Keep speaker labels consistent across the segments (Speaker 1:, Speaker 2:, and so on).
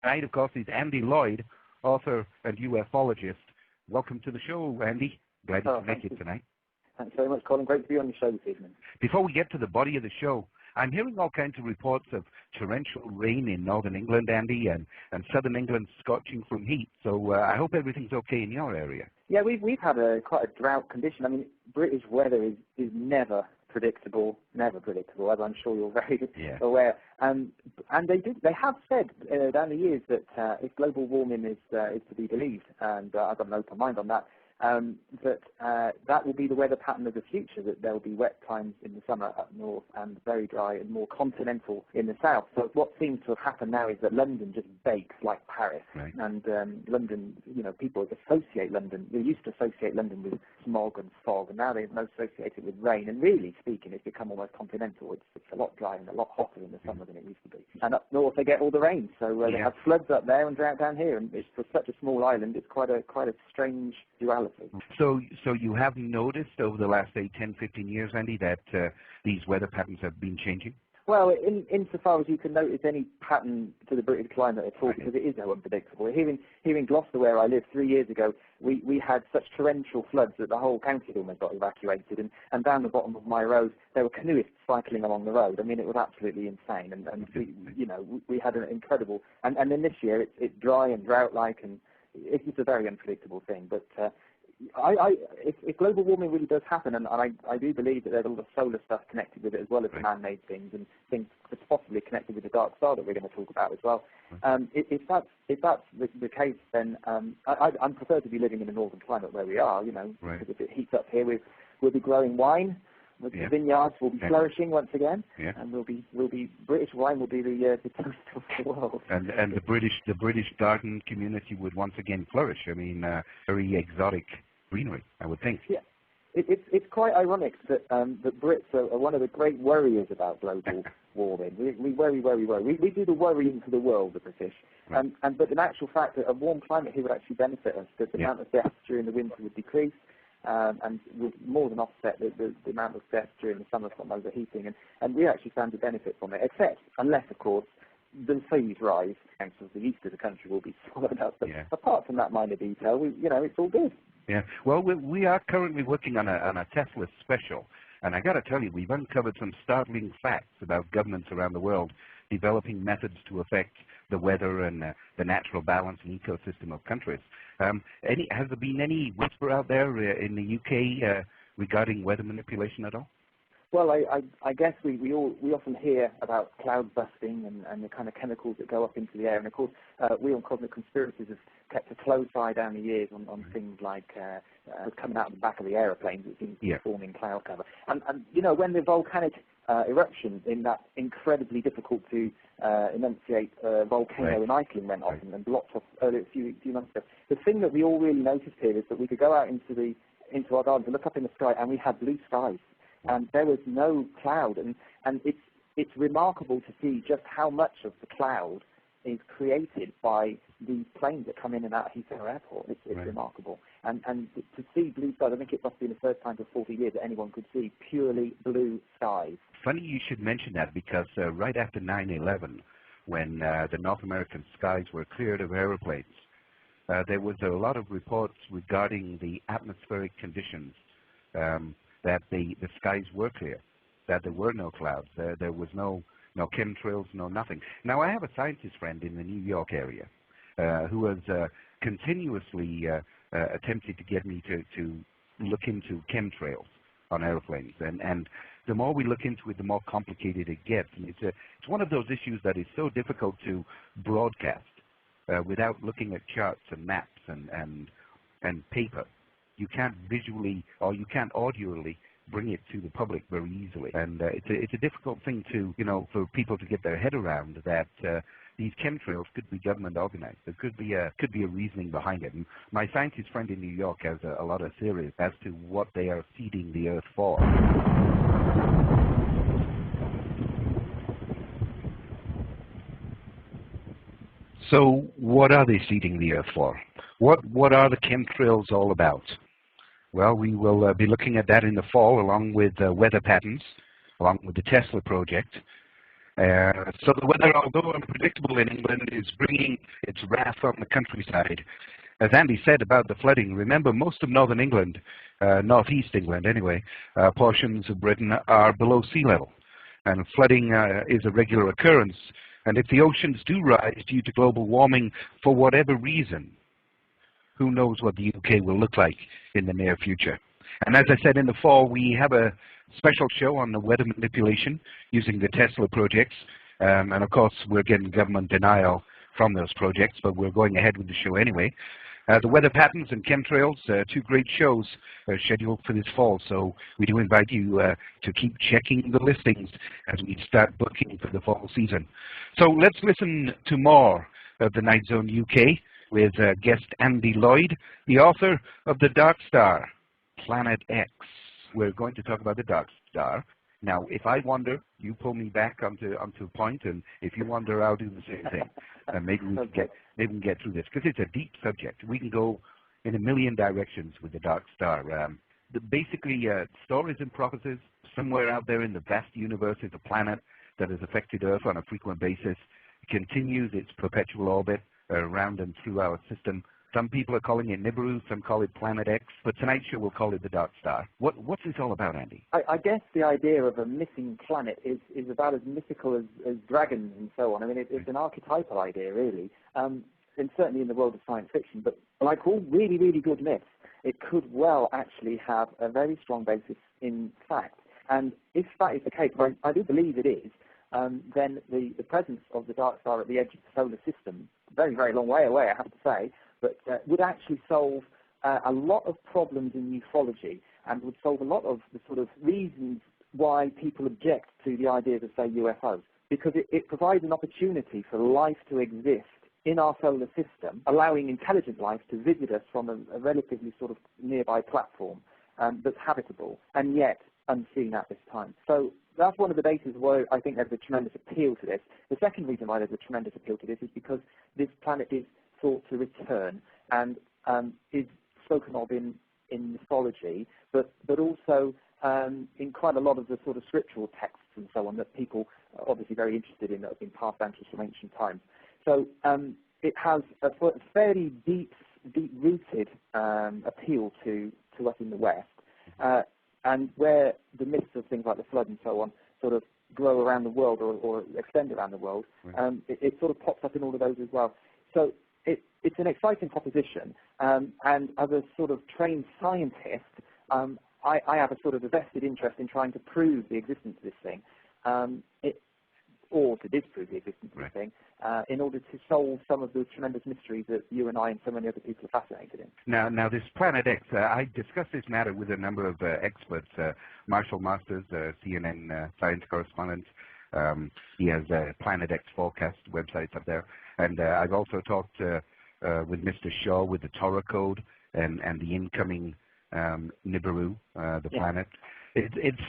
Speaker 1: Tonight, of course, is Andy Lloyd, author and ufologist. Welcome to the show, Andy. Glad you could make it tonight.
Speaker 2: Thanks very much, Colin. Great to be on the show this evening.
Speaker 1: Before we get to the body of the show, I'm hearing all kinds of reports of torrential rain in northern England, Andy, and southern England scorching from heat. So I hope everything's okay in your area.
Speaker 2: Yeah, we've had quite a drought condition. I mean, British weather is never predictable, as I'm sure you're very aware. And they have said down the years that if global warming is to be believed, and I've got an open mind on that, that will be the weather pattern of the future, that there will be wet times in the summer up north and very dry and more continental in the south. So what seems to have happened now is that London just bakes like Paris.
Speaker 1: Right.
Speaker 2: And London, people associate London, they used to associate London with smog and fog, and now they associate it with rain. And really speaking, it's become almost continental. It's a lot drier and a lot hotter in the summer than it used to be. And up north they get all the rain, so they have floods up there and drought down here. And it's, for such a small island, it's quite a strange duality.
Speaker 1: So you have noticed over the last, say, 10, 15 years, Andy, that these weather patterns have been changing?
Speaker 2: Well, insofar as you can notice any pattern to the British climate at all, because it is so unpredictable. Here in Gloucester, where I lived 3 years ago, we had such torrential floods that the whole county almost got evacuated, and down the bottom of my road, there were canoeists cycling along the road. I mean, it was absolutely insane, and we had an incredible, and then this year it's dry and drought-like, and it's just a very unpredictable thing, but if global warming really does happen, and I do believe that there's all the solar stuff connected with it as well as the man-made things, and things that's possibly connected with the dark star that we're going to talk about as well. If that's the case, then I'm prefer to be living in the northern climate where we are, because if it heats up here, we'll be growing wine. The vineyards will be flourishing once again, and British wine will be the toast of the world.
Speaker 1: And the British garden community would once again flourish. I mean, very exotic greenery, I would think.
Speaker 2: Yeah, it's quite ironic that Brits are one of the great worriers about global warming. We worry. We do the worrying for the world, the British. Right. But in actual fact, a warm climate here would actually benefit us. The amount of deaths during the winter would decrease. And would more than offset the amount of deaths during the summer from overheating, and we actually stand to benefit from it, unless, of course, the seas rise, and so the east of the country will be swallowed up. But apart from that minor detail, it's all good.
Speaker 1: Yeah. Well, we are currently working on a Tesla special, and I got to tell you, we've uncovered some startling facts about governments around the world developing methods to affect the weather and the natural balance and ecosystem of countries. Has there been any whisper out there in the UK regarding weather manipulation at all?
Speaker 2: Well, I guess we often hear about cloud busting and the kind of chemicals that go up into the air. And of course, we on Cosmic Conspiracies have kept a close eye down the years on things like coming out of the back of the aeroplanes that seems to be forming cloud cover. And when the volcanic eruption in that incredibly difficult to enunciate volcano in Iceland went off and blocked off earlier a few months ago, the thing that we all really noticed here is that we could go out into our gardens and look up in the sky, and we had blue skies. And there was no cloud, and it's remarkable to see just how much of the cloud is created by the planes that come in and out of Heathrow Airport. It's remarkable. And to see blue skies, I think it must have been the first time for 40 years that anyone could see purely blue skies.
Speaker 1: Funny you should mention that, because right after 9/11, when the North American skies were cleared of aeroplanes, there was a lot of reports regarding the atmospheric conditions, that the skies were clear, that there were no clouds, there was no chemtrails, no nothing. Now, I have a scientist friend in the New York area who has continuously attempted to get me to look into chemtrails on airplanes, and the more we look into it, the more complicated it gets. And it's one of those issues that is so difficult to broadcast without looking at charts and maps and paper. You can't visually or you can't audioly bring it to the public very easily, and it's a difficult thing to for people to get their head around, that these chemtrails could be government organized. There could be a reasoning behind it. And my scientist friend in New York has a lot of theories as to what they are seeding the Earth for. So what are they seeding the Earth for? What are the chemtrails all about? Well, we will be looking at that in the fall, along with weather patterns, along with the Tesla project. So the weather, although unpredictable in England, is bringing its wrath on the countryside. As Andy said about the flooding, remember most of northern England, northeast England anyway, portions of Britain are below sea level. And flooding is a regular occurrence. And if the oceans do rise due to global warming for whatever reason, who knows what the UK will look like in the near future. And as I said in the fall, we have a special show on the weather manipulation using the Tesla projects. And of course, we're getting government denial from those projects, but we're going ahead with the show anyway. The weather patterns and chemtrails, two great shows scheduled for this fall. So we do invite you to keep checking the listings as we start booking for the fall season. So let's listen to more of the Night Zone UK with guest Andy Lloyd, the author of The Dark Star, Planet X. We're going to talk about the dark star. Now, if I wander, you pull me back onto a point, and if you wander, I'll do the same thing. And maybe we can get through this, because it's a deep subject. We can go in a million directions with the dark star. Basically, stories and prophecies, somewhere out there in the vast universe is a planet that has affected Earth on a frequent basis. It continues its perpetual orbit around and through our system. Some people are calling it Nibiru, some call it Planet X, but tonight's show we'll call it the Dark Star. What's this all about, Andy?
Speaker 2: I guess the idea of a missing planet is about as mythical as dragons and so on. I mean, it's an archetypal idea, really, and certainly in the world of science fiction, but like all really, really good myths, it could well actually have a very strong basis in fact. And if that is the case, well, I do believe it is, then the presence of the dark star at the edge of the solar system, very, very long way away, I have to say, but would actually solve a lot of problems in ufology and would solve a lot of the sort of reasons why people object to the ideas of, say, UFOs, because it provides an opportunity for life to exist in our solar system, allowing intelligent life to visit us from a relatively sort of nearby platform that's habitable and yet unseen at this time. So that's one of the bases why I think there's a tremendous appeal to this. The second reason why there's a tremendous appeal to this is because this planet is thought to return and is spoken of in mythology, but also in quite a lot of the sort of scriptural texts and so on that people are obviously very interested in that have been passed down to us from ancient times. So it has a fairly deep-rooted appeal to us in the West, and where the myths of things like the flood and so on sort of grow around the world or extend around the world, it sort of pops up in all of those as well. So it's an exciting proposition, and as a sort of trained scientist, I have a sort of a vested interest in trying to prove the existence of this thing, or to disprove the existence of this thing, in order to solve some of the tremendous mysteries that you and I and so many other people are fascinated in.
Speaker 1: Now this Planet X, I discussed this matter with a number of experts. Marshall Masters, CNN science correspondent, he has a Planet X forecast websites up there. And I've also talked with Mr. Shaw with the Torah code and the incoming Nibiru, the planet. It's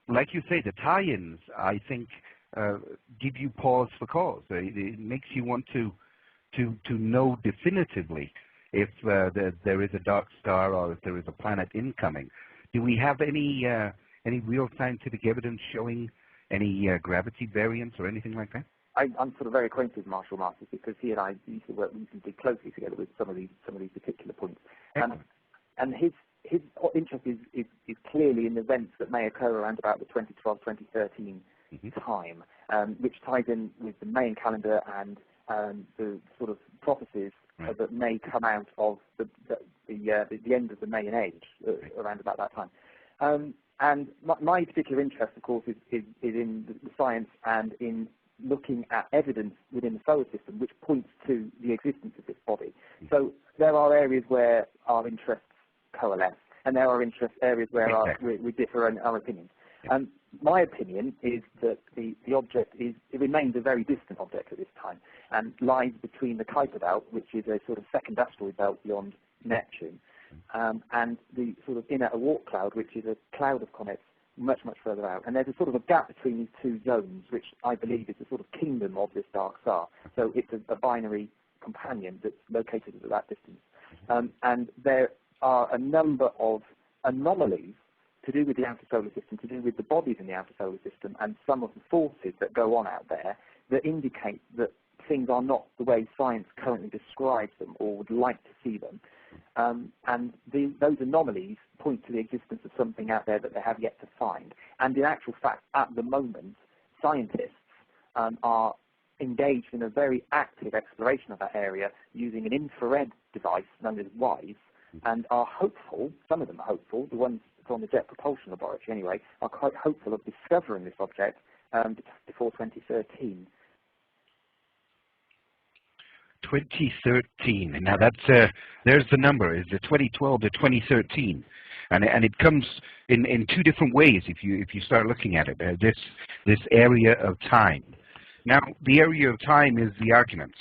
Speaker 1: like you say, the tie-ins, I think, give you pause for cause. It makes you want to know definitively if there is a dark star or if there is a planet incoming. Do we have any real scientific evidence showing any gravity variance or anything like that?
Speaker 2: I'm sort of very acquainted with Marshall Masters because he and I used to work reasonably closely together with some of these particular points. And his interest is clearly in events that may occur around about the 2012-2013 time, which ties in with the Mayan calendar and the sort of prophecies that may come out of the end of the Mayan age around about that time. And my particular interest, of course, is in the science and in looking at evidence within the solar system which points to the existence of this body. So there are areas where our interests coalesce, and there are areas where we differ in our opinions. My opinion is that the object it remains a very distant object at this time, and lies between the Kuiper belt, which is a sort of second asteroid belt beyond Neptune, and the sort of inner Oort cloud, which is a cloud of comets much, much further out. And there's a sort of a gap between these two zones, which I believe is the sort of kingdom of this dark star. So it's a binary companion that's located at that distance. And there are a number of anomalies to do with the outer solar system, to do with the bodies in the outer solar system, and some of the forces that go on out there that indicate that things are not the way science currently describes them or would like to see them. And those anomalies point to the existence of something out there that they have yet to find. And in actual fact, at the moment, scientists are engaged in a very active exploration of that area using an infrared device known as WISE, and are hopeful, some of them are hopeful, the ones from the Jet Propulsion Laboratory anyway, are quite hopeful of discovering this object before 2013.
Speaker 1: 2013. Now that's there's the number. Is it 2012 to 2013? And it comes in two different ways if you start looking at it. This area of time. Now the area of time is the argument,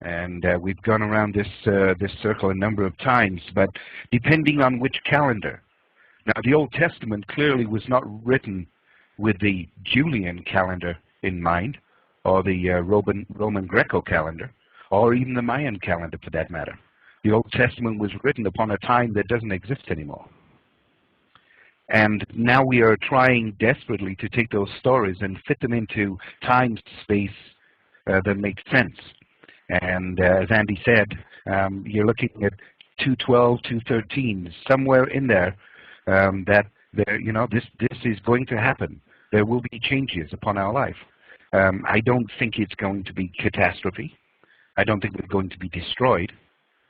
Speaker 1: and we've gone around this circle a number of times. But depending on which calendar. Now the Old Testament clearly was not written with the Julian calendar in mind, or the Roman Greco calendar, or even the Mayan calendar for that matter. The Old Testament was written upon a time that doesn't exist anymore. And now we are trying desperately to take those stories and fit them into time, space that makes sense. And as Andy said, you're looking at 212, 213, somewhere in there, that there, this is going to happen. There will be changes upon our life. I don't think it's going to be catastrophe. I don't think we're going to be destroyed.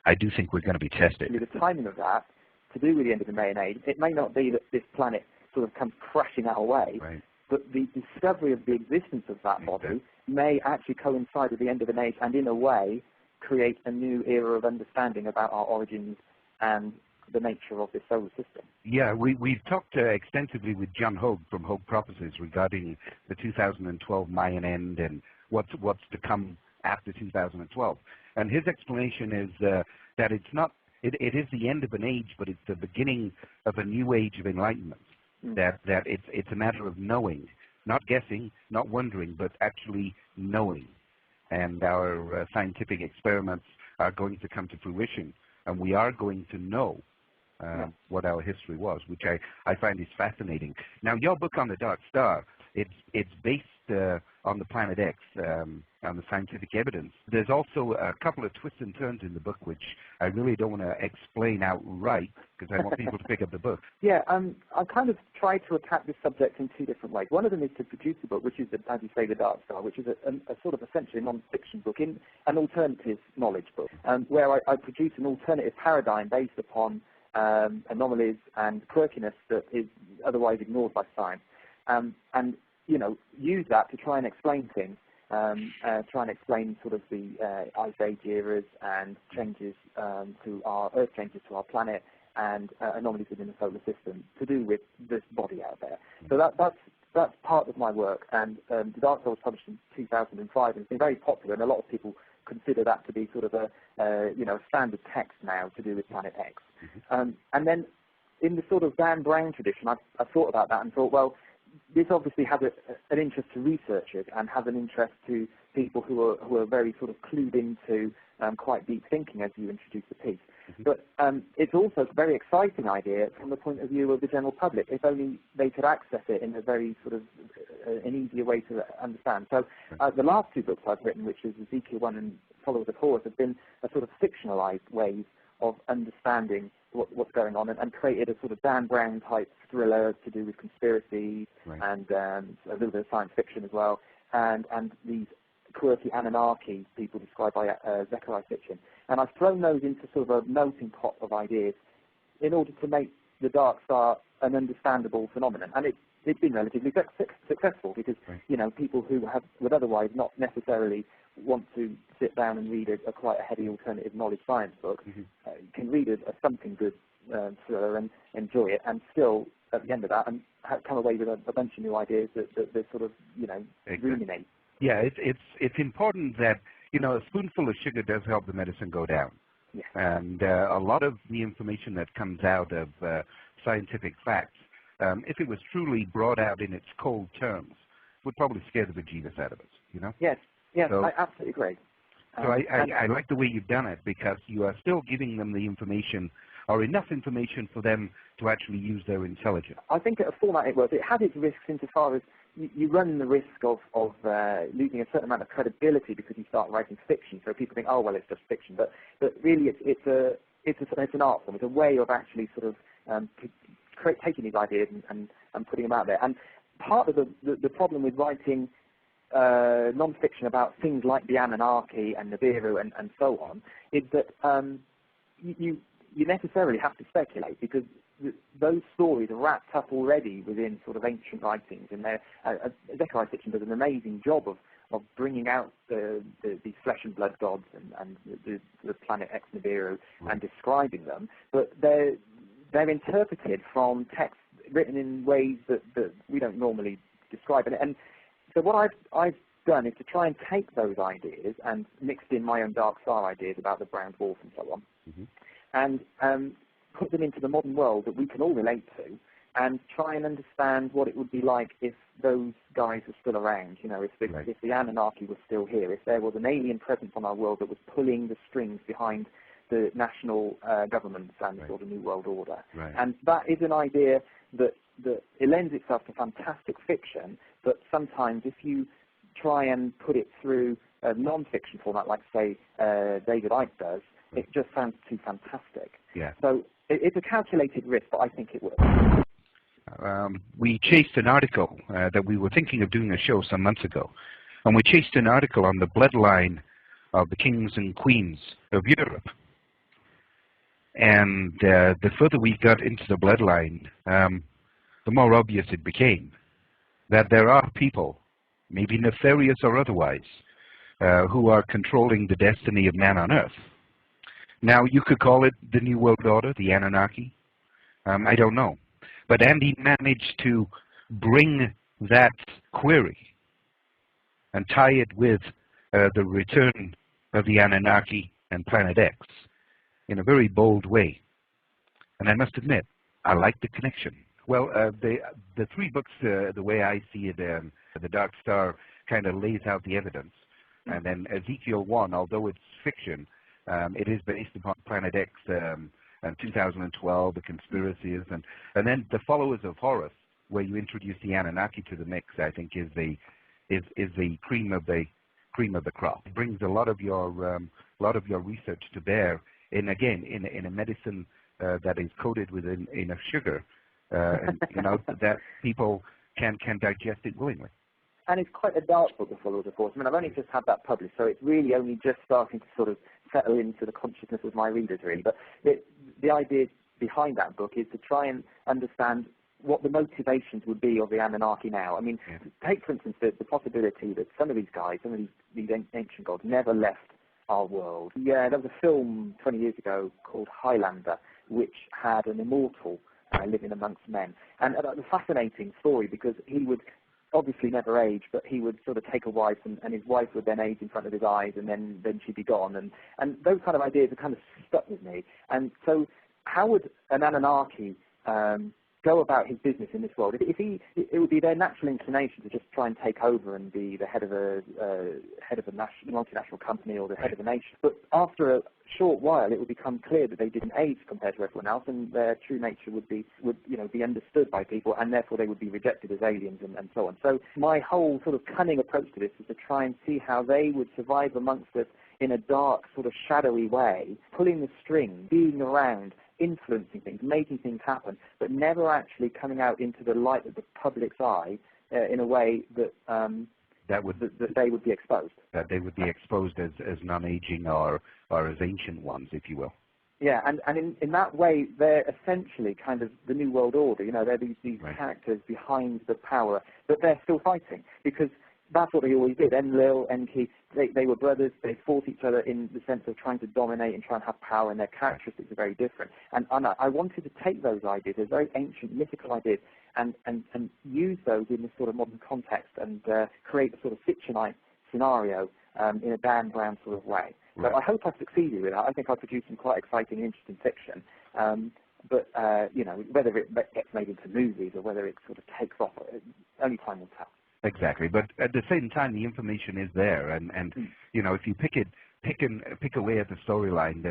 Speaker 1: I do think we're going to be tested.
Speaker 2: The timing of that, to do with the end of the Mayan Age, it may not be that this planet sort of comes crashing our way,
Speaker 1: right,
Speaker 2: but the discovery of the existence of that body may actually coincide with the end of an age and in a way create a new era of understanding about our origins and the nature of this solar system.
Speaker 1: Yeah, we've talked extensively with John Hogue from Hogue Prophecies regarding the 2012 Mayan end and what's to come after 2012. And his explanation is that it's not, it is the end of an age, but it's the beginning of a new age of enlightenment. That it's a matter of knowing, not guessing, not wondering, but actually knowing. And our scientific experiments are going to come to fruition, and we are going to know what our history was, which I find is fascinating. Now, your book on the dark star, it's based on the planet X, on the scientific evidence. There's also a couple of twists and turns in the book, which I really don't want to explain outright, because I want people to pick up the book.
Speaker 2: Yeah, I kind of tried to attack this subject in two different ways. One of them is to produce a book, which is, as you say, The Dark Star, which is a sort of essentially a non-fiction book, in an alternative knowledge book, where I produce an alternative paradigm based upon anomalies and quirkiness that is otherwise ignored by science, and use that to try and explain things, try and explain sort of the Ice Age eras and changes to our Earth changes to our planet and anomalies within the solar system to do with this body out there. So that's part of my work, and The Dark Star was published in 2005 and it's been very popular, and a lot of people consider that to be sort of a standard text now to do with Planet X. And then in the sort of Dan Brown tradition, I thought about that and thought, well, this obviously has an interest to researchers and has an interest to people who are very sort of clued into quite deep thinking as you introduce the piece. But it's also a very exciting idea from the point of view of the general public, if only they could access it in a very sort of an easier way to understand. So the last two books I've written, which is Ezekiel 1 and Followers of Horus, have been a sort of fictionalized ways of understanding what's going on, and created a sort of Dan Brown type thriller to do with conspiracy and a little bit of science fiction as well, and these quirky Anunnaki people described by Zecharia Sitchin. And I've thrown those into sort of a melting pot of ideas in order to make the Dark Star an understandable phenomenon. And it's been relatively successful because people who would otherwise not necessarily want to sit down and read a quite a heavy alternative knowledge science book can read a something good thriller and enjoy it, and still at the end of that and come away with a bunch of new ideas that sort of ruminate.
Speaker 1: Yeah, it's important that a spoonful of sugar does help the medicine go down.
Speaker 2: Yeah.
Speaker 1: And a lot of the information that comes out of scientific facts, if it was truly brought out in its cold terms, would probably scare the bejesus out of us.
Speaker 2: Yes,
Speaker 1: so,
Speaker 2: I absolutely agree.
Speaker 1: So I like the way you've done it, because you are still giving them the information or enough information for them to actually use their intelligence?
Speaker 2: I think at a format it works. It has its risks insofar as you run the risk of losing a certain amount of credibility because you start writing fiction. So people think, oh well, it's just fiction, but really it's an art form. It's a way of actually sort of taking these ideas and putting them out there. And part of the problem with writing non-fiction about things like the Anunnaki and Nibiru and so on is that you necessarily have to speculate because those stories are wrapped up already within sort of ancient writings, and Zecharia fiction does an amazing job of bringing out these flesh and blood gods and the planet X Nibiru and describing them, but they're interpreted from text written in ways that we don't normally describe. And so what I've done is to try and take those ideas and mixed in my own dark star ideas about the brown dwarf and so on, and put them into the modern world that we can all relate to, and try and understand what it would be like if those guys were still around. You know, if the Anunnaki was still here, if there was an alien presence on our world that was pulling the strings behind the national governments and sort of New World Order. And that is an idea that it lends itself to fantastic fiction, but sometimes if you try and put it through a non-fiction format, like, say, David Icke does, it just sounds too fantastic. So it's a calculated risk, but I think it works.
Speaker 1: We chased an article that we were thinking of doing a show some months ago, and we chased an article on the bloodline of the kings and queens of Europe. And the further we got into the bloodline, the more obvious it became that there are people, maybe nefarious or otherwise, who are controlling the destiny of man on Earth. Now, you could call it the New World Order, the Anunnaki. I don't know. But Andy managed to bring that query and tie it with the return of the Anunnaki and Planet X in a very bold way. And I must admit, I like the connection. Well, the three books, the way I see it, the Dark Star kind of lays out the evidence. And then Ezekiel 1, although it's fiction, it is based upon Planet X and 2012, the conspiracies, and then the Followers of Horus, where you introduce the Anunnaki to the mix, I think is the cream of the crop. It brings a lot of your research to bear in a medicine that is coated within a sugar, and, you know, that people can digest it willingly.
Speaker 2: And it's quite a dark book, The Followers of Horus. I mean, I've only just had that published, so it's really only just starting to sort of settle into the consciousness of my readers, really. But the idea behind that book is to try and understand what the motivations would be of the Anunnaki now. I mean, take, for instance, the possibility that some of these guys, some of these ancient gods, never left our world. Yeah, there was a film 20 years ago called Highlander, which had an immortal living amongst men. And a fascinating story, because he would obviously never age, but he would sort of take a wife, and his wife would then age in front of his eyes, and then she'd be gone. And those kind of ideas are kind of stuck with me. And so how would an Anunnaki go about his business in this world? It would be their natural inclination to just try and take over and be the head of a multinational company or the head of a nation. But after a short while, it would become clear that they didn't age compared to everyone else, and their true nature would be understood by people, and therefore they would be rejected as aliens and so on. So my whole sort of cunning approach to this is to try and see how they would survive amongst us in a dark, sort of shadowy way, pulling the string, being around, influencing things, making things happen, but never actually coming out into the light of the public's eye in a way that that they would be exposed.
Speaker 1: That they would be exposed as non-aging or as ancient ones, if you will.
Speaker 2: Yeah, and in that way, they're essentially kind of the New World Order. You know, they're these characters behind the power, but they're still fighting, because that's what they always did. Enlil, Enki, they were brothers. They fought each other in the sense of trying to dominate and try and have power, and their characteristics are very different. And I wanted to take those ideas, those very ancient mythical ideas, and use those in this sort of modern context, and create a sort of fictionized scenario in a Dan Brown sort of way. So I hope I've succeeded with that. I think I've produced some quite exciting and interesting fiction. But you know, whether it gets made into movies or whether it sort of takes off, only time will tell.
Speaker 1: Exactly, but at the same time, the information is there, and you know, if you pick away at the storyline,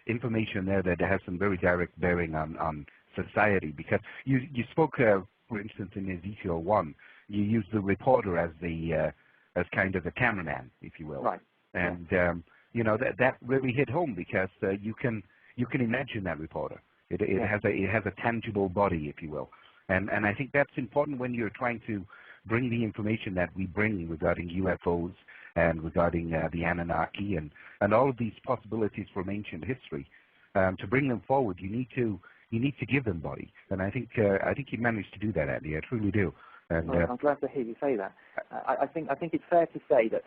Speaker 1: information there that has some very direct bearing on society. Because you spoke, for instance, in Ezekiel 1, you used the reporter as the as kind of the cameraman, if you will.
Speaker 2: Right.
Speaker 1: And you know, that really hit home, because you can imagine that reporter. It has a tangible body, if you will. And I think that's important when you're trying to bring the information that we bring regarding UFOs and regarding the Anunnaki and all of these possibilities from ancient history. To bring them forward, you need to give them body. And I think you managed to do that, Andy. I truly do. And
Speaker 2: well, I'm glad to hear you say that. I think it's fair to say that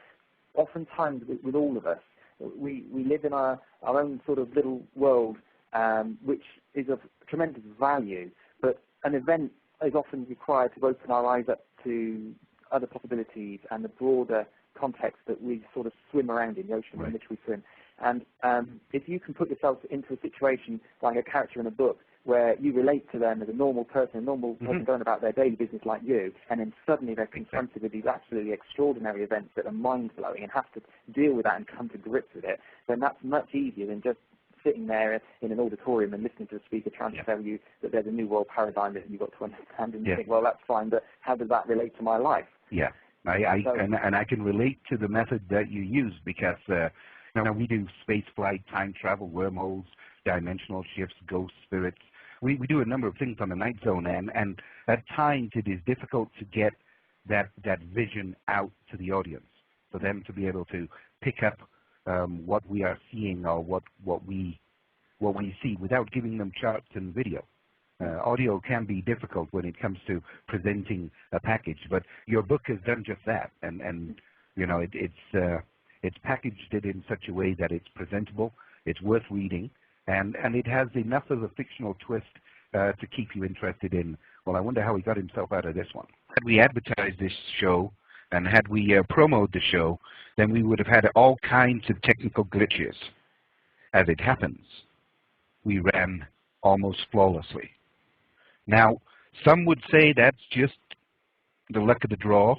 Speaker 2: oftentimes with all of us, we live in our own sort of little world, which is of tremendous value, but an event is often required to open our eyes up to other possibilities and the broader context that we sort of swim around in, the ocean in which we swim. And if you can put yourself into a situation like a character in a book where you relate to them as a normal person going about their daily business like you, and then suddenly they're confronted with these absolutely extraordinary events that are mind-blowing and have to deal with that and come to grips with it, then that's much easier than just sitting there in an auditorium and listening to a speaker trying to tell you that there's a new world paradigm that you've got to understand, and you think, well, that's fine, but how does that relate to my life?
Speaker 1: Yeah, and I can relate to the method that you use, because we do space flight, time travel, wormholes, dimensional shifts, ghost spirits. We do a number of things on the night zone, and at times it is difficult to get that vision out to the audience, for them to be able to pick up what we are seeing or what we see without giving them charts and video. Audio can be difficult when it comes to presenting a package, but your book has done just that, and you know, it's packaged it in such a way that it's presentable, it's worth reading, and it has enough of a fictional twist to keep you interested in, well, I wonder how he got himself out of this one. Had we advertised this show and had we promoted the show, then we would have had all kinds of technical glitches. As it happens, we ran almost flawlessly. Now, some would say that's just the luck of the draw.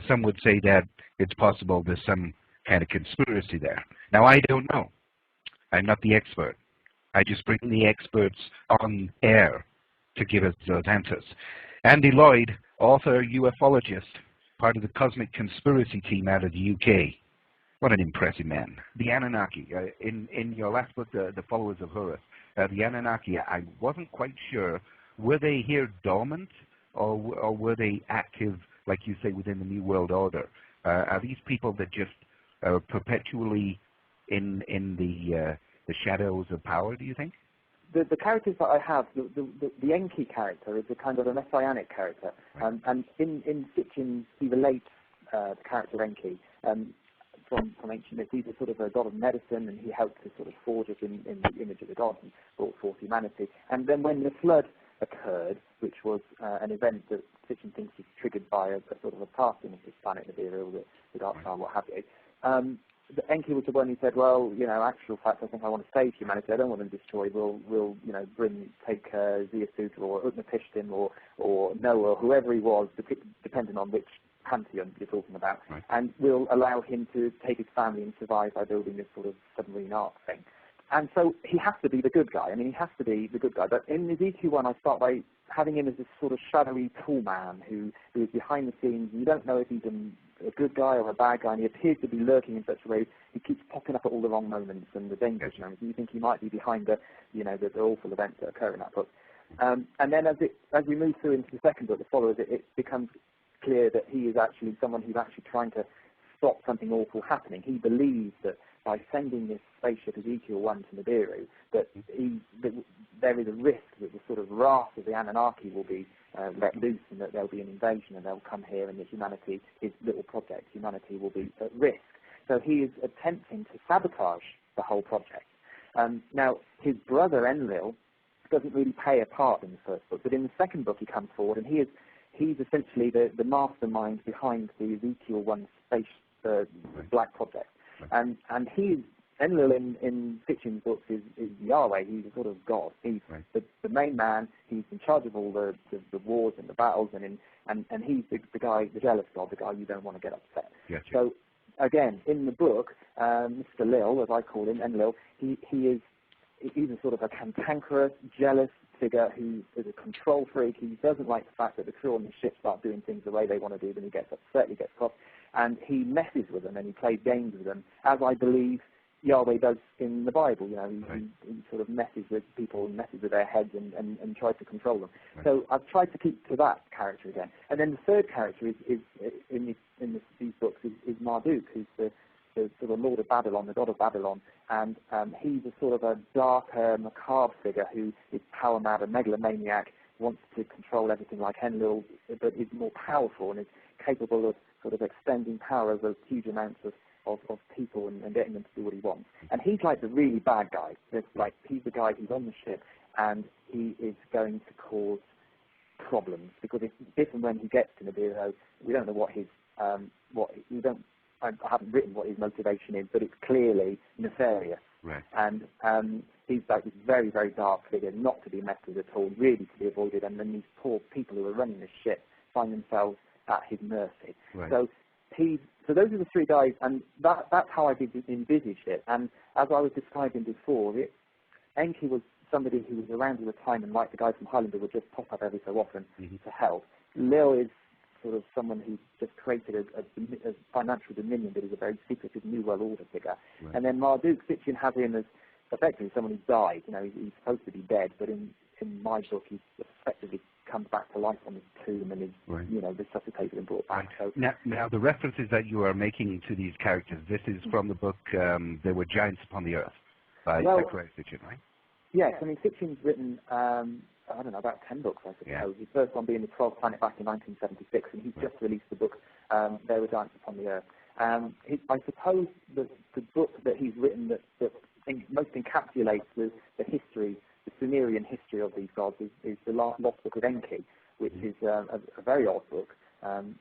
Speaker 1: Some would say that it's possible there's some kind of conspiracy there. Now, I don't know. I'm not the expert. I just bring the experts on air to give us those answers. Andy Lloyd, author, ufologist, part of the Cosmic Conspiracy team out of the UK. What an impressive man. The Anunnaki, in your last book, The Followers of Horus, the Anunnaki, I wasn't quite sure, were they here dormant, or were they active, like you say, within the New World Order? Are these people that just are perpetually in the shadows of power, do you think?
Speaker 2: The characters that I have, the Enki character is a kind of a messianic character, and in Sitchin he relates the character Enki from ancient myths. He's a sort of a god of medicine, and he helped to sort of forge us in the image of the god and brought forth humanity. And then when the flood occurred, which was an event that Sitchin thinks was triggered by a sort of a passing of this planet Nibiru, the dark star, what have you, Enki was the one who said, well, you know, actual fact, I think I want to save humanity. I don't want them destroyed. We'll you know, take Zeusudra or Utnapishtim or Noah, or whoever he was, depending on which pantheon you're talking about, right, and we'll allow him to take his family and survive by building this sort of submarine ark thing. And so he has to be the good guy. I mean, he has to be the good guy. But in Ezekiel 1, I start by having him as this sort of shadowy tool man who is behind the scenes. You don't know if he's a good guy or a bad guy, and he appears to be lurking in such a way. He keeps popping up at all the wrong moments and the dangerous moments. You think he might be behind the awful events that occur in that book. And then as we move through into the second book, The Followers, it becomes clear that he is actually someone who's actually trying to stop something awful happening. He believes that by sending this spaceship Ezekiel 1 to Nibiru, that there is a risk that the sort of wrath of the Anunnaki will be let loose, and that there'll be an invasion and they'll come here, and that humanity, his little project, humanity will be at risk. So he is attempting to sabotage the whole project. Now, his brother Enlil doesn't really play a part in the first book, but in the second book he comes forward, and he's essentially the mastermind behind the Ezekiel 1 space black project. And Enlil in Sitchin's books is Yahweh. He's a sort of god. He's the main man. He's in charge of all the wars and the battles, and he's the guy, the jealous god, the guy you don't want to get upset.
Speaker 1: Gotcha.
Speaker 2: So again, in the book, Mr. Lil, as I call him, Enlil, he's a sort of a cantankerous, jealous figure who is a control freak. He doesn't like the fact that the crew on the ship start doing things the way they want to do them. He gets upset, he gets cross, and he messes with them and he plays games with them, as I believe Yahweh does in the Bible. You know, he sort of messes with people and messes with their heads and tries to control them. Right. So I've tried to keep to that character again. And then the third character is these books is Marduk, who's the sort of Lord of Babylon, the god of Babylon, and he's a sort of a darker, macabre figure who is power mad, a megalomaniac, wants to control everything like Enlil, but is more powerful and is capable of sort of extending power over huge amounts of people and getting them to do what he wants. And he's like the really bad guy. He's the guy who's on the ship, and he is going to cause problems, because if and when he gets to Nibiru, we don't know what his I haven't written what his motivation is, but it's clearly nefarious.
Speaker 1: Right.
Speaker 2: And he's like this very, very dark figure, not to be messed with at all, really to be avoided. And then these poor people who are running the ship find themselves at his mercy.
Speaker 1: Right.
Speaker 2: So those are the three guys, and that's how I envisaged it. And as I was describing before, Enki was somebody who was around at the time, and like the guy from Highlander would just pop up every so often to help. Lil is sort of someone who just created a financial dominion, but is a very secretive New World Order figure. Right. And then Marduk, Sitchin has him as effectively someone who died. You know, he's supposed to be dead, but in my book, he effectively comes back to life on his tomb and is,
Speaker 1: right.
Speaker 2: you know, resuscitated and brought back.
Speaker 1: Right. So now, the references that you are making to these characters, this is from the book There Were Giants Upon the Earth by Sitchin, right?
Speaker 2: Yes, I mean, Sitchin's written, I don't know, about 10 books, I suppose. Yeah. His first one being The 12th Planet back in 1976, and he's just released the book There Were Giants Upon the Earth. I suppose that the book that he's written that most encapsulates the history, the Sumerian history of these gods is the Lost Book of Enki, which is a very odd book.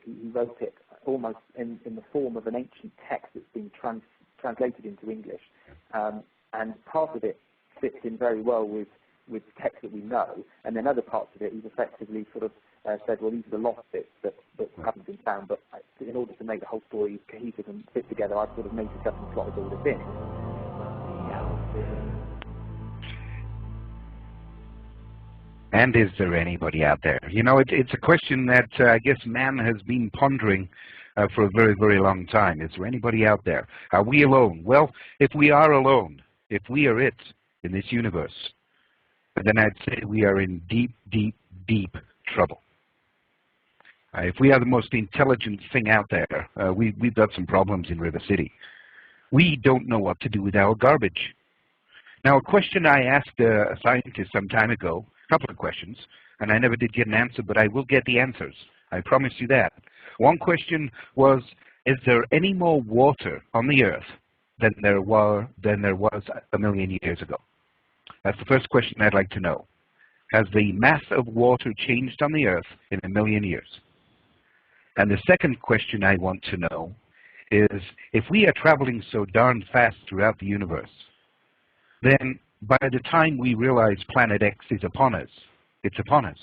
Speaker 2: He wrote it almost in the form of an ancient text that's been translated into English. And part of it fits in very well with text that we know, and then other parts of it he's effectively sort of said, well, these are the lost bits that haven't been found, but in order to make the whole story cohesive and fit together, I've sort of made this up and slotted all this in.
Speaker 1: And is there anybody out there? You know, it's a question that I guess man has been pondering for a very, very long time. Is there anybody out there? Are we alone? Well, if we are alone, if we are it in this universe, then I'd say we are in deep, deep, deep trouble. If we are the most intelligent thing out there, we've got some problems in River City. We don't know what to do with our garbage. Now, a question I asked a scientist some time ago, a couple of questions, and I never did get an answer, but I will get the answers. I promise you that. One question was, is there any more water on the Earth than there was a million years ago? That's the first question I'd like to know. Has the mass of water changed on the Earth in a million years? And the second question I want to know is, if we are traveling so darn fast throughout the universe, then by the time we realize Planet X is upon us, it's upon us.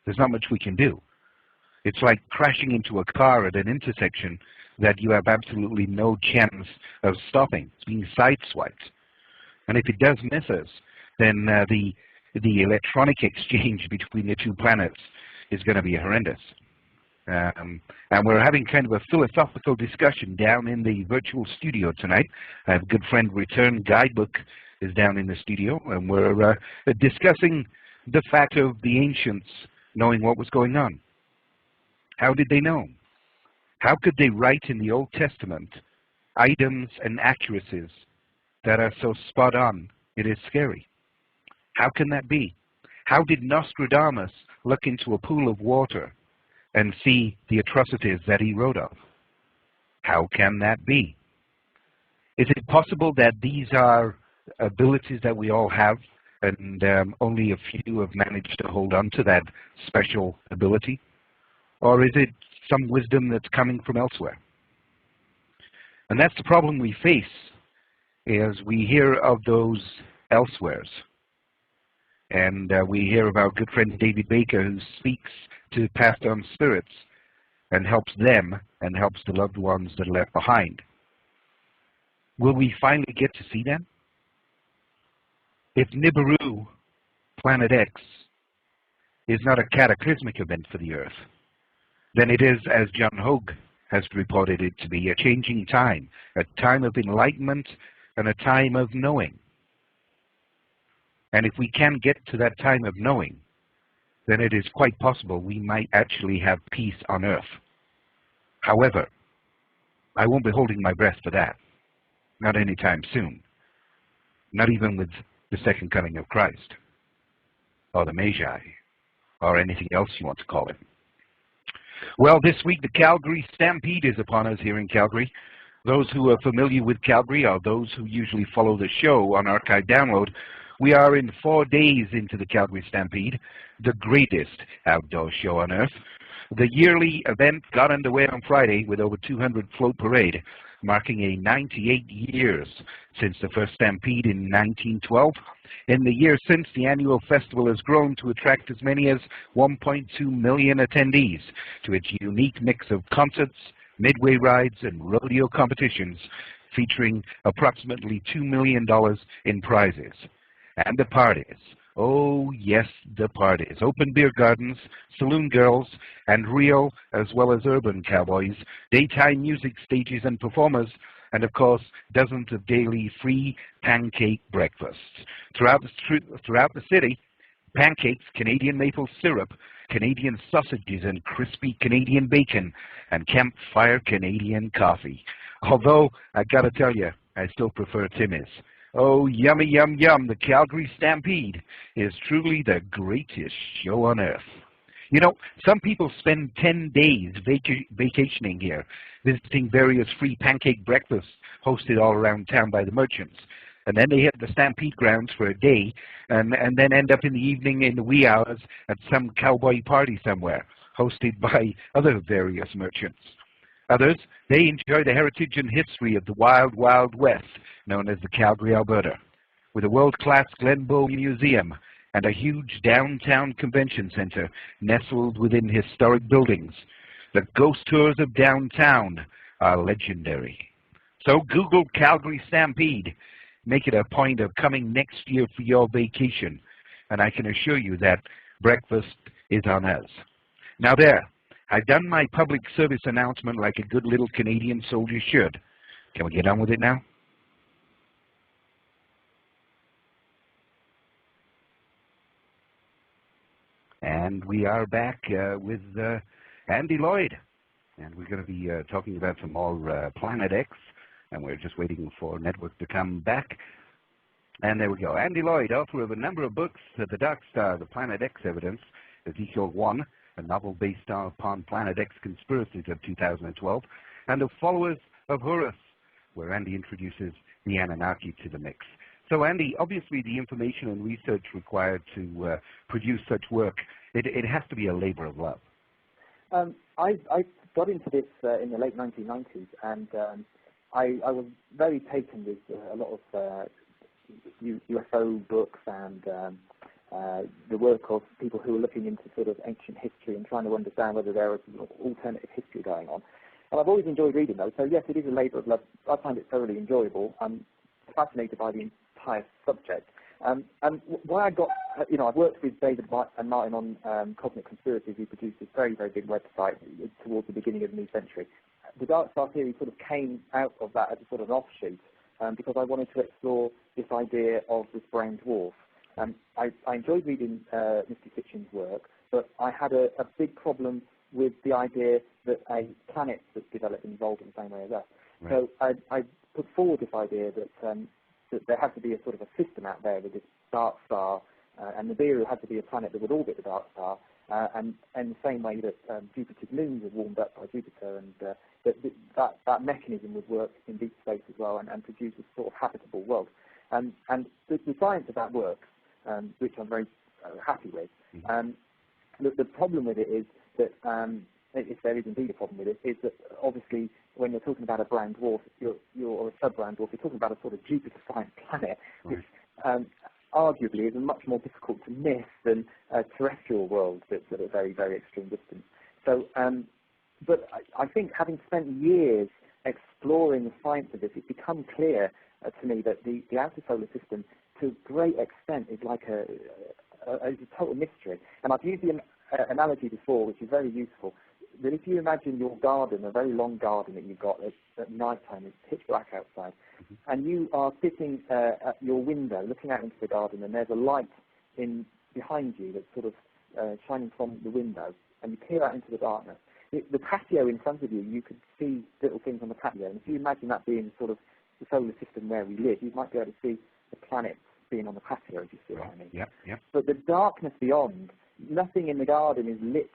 Speaker 1: There's not much we can do. It's like crashing into a car at an intersection that you have absolutely no chance of stopping. It's being sideswiped. And if it does miss us, then the electronic exchange between the two planets is going to be horrendous. And we're having kind of a philosophical discussion down in the virtual studio tonight. I have a good friend, Return Guidebook, is down in the studio, and we're discussing the fact of the ancients knowing what was going on. How did they know? How could they write in the Old Testament items and accuracies that are so spot on, it is scary? How can that be? How did Nostradamus look into a pool of water and see the atrocities that he wrote of? How can that be? Is it possible that these are abilities that we all have, and only a few have managed to hold on to that special ability? Or is it some wisdom that's coming from elsewhere? And that's the problem we face, is we hear of those elsewheres. And we hear of our good friend David Baker, who speaks to passed on spirits. and helps them and helps the loved ones that are left behind. Will we finally get to see them? If Nibiru, Planet X, is not a cataclysmic event for the Earth, then it is, as John Hogue has reported it to be, a changing time, a time of enlightenment and a time of knowing. And if we can get to that time of knowing, then it is quite possible we might actually have peace on Earth. However, I won't be holding my breath for that. Not anytime soon. Not even with the second coming of Christ, or the Magi, or anything else you want to call it. Well, this week the Calgary Stampede is upon us here in Calgary. Those who are familiar with Calgary, or those who usually follow the show on archive download, we are in 4 days into the Calgary Stampede, the greatest outdoor show on Earth. The yearly event got underway on Friday with over 200 float parade, marking a 98 years since the first Stampede in 1912. In the years since, the annual festival has grown to attract as many as 1.2 million attendees to its unique mix of concerts, midway rides, and rodeo competitions, featuring approximately $2 million in prizes. And the parties. Oh, yes, the parties. Open beer gardens, saloon girls, and real as well as urban cowboys, daytime music stages and performers, and of course, dozens of daily free pancake breakfasts. Throughout the city, pancakes, Canadian maple syrup, Canadian sausages and crispy Canadian bacon, and campfire Canadian coffee. Although, I gotta tell you, I still prefer Timmy's. Oh, yummy, yum, yum, the Calgary Stampede is truly the greatest show on Earth. You know, some people spend 10 days vacationing here, visiting various free pancake breakfasts hosted all around town by the merchants. And then they hit the Stampede grounds for a day, and then end up in the evening in the wee hours at some cowboy party somewhere, hosted by other various merchants. Others, they enjoy the heritage and history of the wild, wild west, known as the Calgary, Alberta, with a world-class Glenbow Museum and a huge downtown convention center nestled within historic buildings. The ghost tours of downtown are legendary. So Google Calgary Stampede. Make it a point of coming next year for your vacation, and I can assure you that breakfast is on us. Now there, I've done my public service announcement like a good little Canadian soldier should. Can we get on with it now? And we are back with Andy Lloyd. And we're going to be talking about some more Planet X. And we're just waiting for Network to come back. And there we go. Andy Lloyd, author of a number of books, The Dark Star, The Planet X Evidence, Ezekiel 1, a novel based upon Planet X conspiracies of 2012, and The Followers of Horus, where Andy introduces the Anunnaki to the mix. So Andy, obviously the information and research required to produce such work, it has to be a labor of love.
Speaker 2: I got into this in the late 1990s, and I was very taken with a lot of UFO books and the work of people who were looking into sort of ancient history and trying to understand whether there was alternative history going on. And I've always enjoyed reading those, so yes, it is a labour of love. I find it thoroughly enjoyable. I'm fascinated by the entire subject. And why I got, I've worked with David and Martin on Cosmic Conspiracies. We produced this very, very big website towards the beginning of the new century. The Dark Star theory sort of came out of that as a sort of an offshoot because I wanted to explore this idea of this brown dwarf. I enjoyed reading Misty Kitchen's work, but I had a big problem with the idea that a planet that's developed and evolved in the same way as us. Right. So I put forward this idea that there had to be a sort of a system out there with this dark star, and Nibiru had to be a planet that would orbit the dark star, and in the same way that Jupiter's moons are warmed up by Jupiter, and that mechanism would work in deep space as well and produce a sort of habitable world. And the science of that works, which I'm very happy with. The problem with it is that, if there is indeed a problem with it, is that obviously when you're talking about a brown dwarf, or a sub-brown dwarf, you're talking about a sort of Jupiter-sized planet, which arguably is much more difficult to miss than terrestrial worlds that are very, very extreme distance. So but I think having spent years exploring the science of this, it's become clear to me that the outer solar system, to a great extent, is like a total mystery. And I've used the analogy before, which is very useful, that if you imagine your garden, a very long garden that you've got at night time, it's pitch black outside, and you are sitting at your window looking out into the garden, and there's a light behind you that's sort of shining from the window, and you peer out into the darkness. The patio in front of you, you could see little things on the patio, and if you imagine that being sort of the solar system where we live, you might be able to see the planets being on the patio, if you see what I mean.
Speaker 1: Yeah, yeah.
Speaker 2: But the darkness beyond, nothing in the garden is lit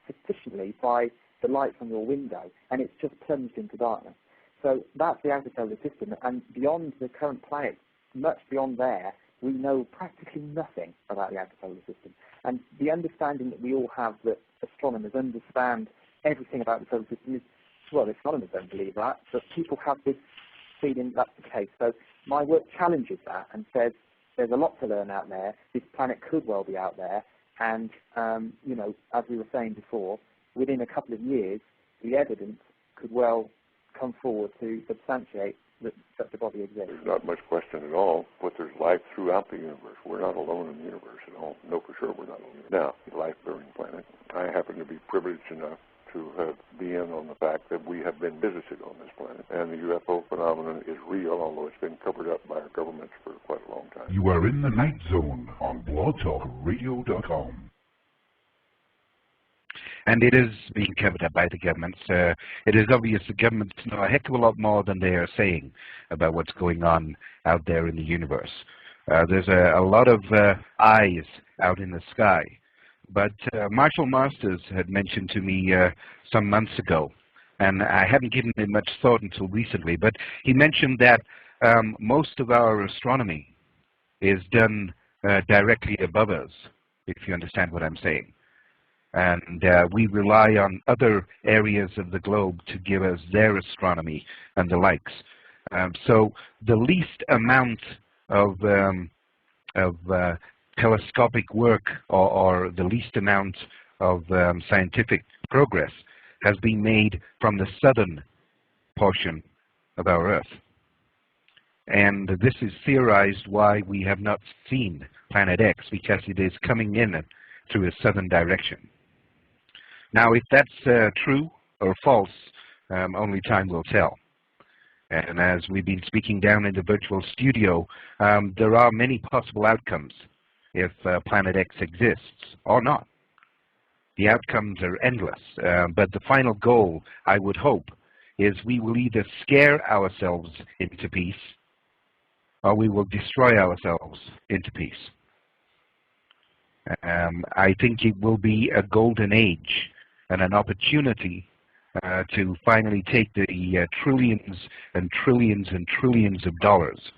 Speaker 2: sufficiently by the light from your window, and it's just plunged into darkness. So that's the outer solar system, and beyond the current planets, much beyond there, we know practically nothing about the outer solar system. And the understanding that we all have, that astronomers understand everything about the solar system, is, well, astronomers don't believe that, but people have this feeling that's the case. So my work challenges that and says there's a lot to learn out there. This planet could well be out there, and you know, as we were saying before, within a couple of years, the evidence could well come forward to substantiate that such a body exists.
Speaker 3: There's not much question at all, but there's life throughout the universe. We're not alone in the universe at all. No, for sure we're not alone. Now, life-bearing planet. I happen to be privileged enough to be in on the fact that we have been visited on this planet, and the UFO phenomenon is real, although it's been covered up by our governments for quite a long time.
Speaker 4: You are in the Night Zone on blogtalkradio.com.
Speaker 1: And it is being covered up by the governments. It is obvious the governments know a heck of a lot more than they are saying about what's going on out there in the universe. There's a lot of eyes out in the sky. But Marshall Masters had mentioned to me some months ago, and I hadn't given it much thought until recently, but he mentioned that most of our astronomy is done directly above us, if you understand what I'm saying. And we rely on other areas of the globe to give us their astronomy and the likes. So the least amount of telescopic work or the least amount of scientific progress has been made from the southern portion of our Earth. And this is theorized why we have not seen Planet X, because it is coming in through a southern direction. Now, if that's true or false, only time will tell. And as we've been speaking down in the virtual studio, there are many possible outcomes if Planet X exists or not. The outcomes are endless, but the final goal, I would hope, is we will either scare ourselves into peace or we will destroy ourselves into peace. I think it will be a golden age and an opportunity to finally take the trillions and trillions and trillions of dollars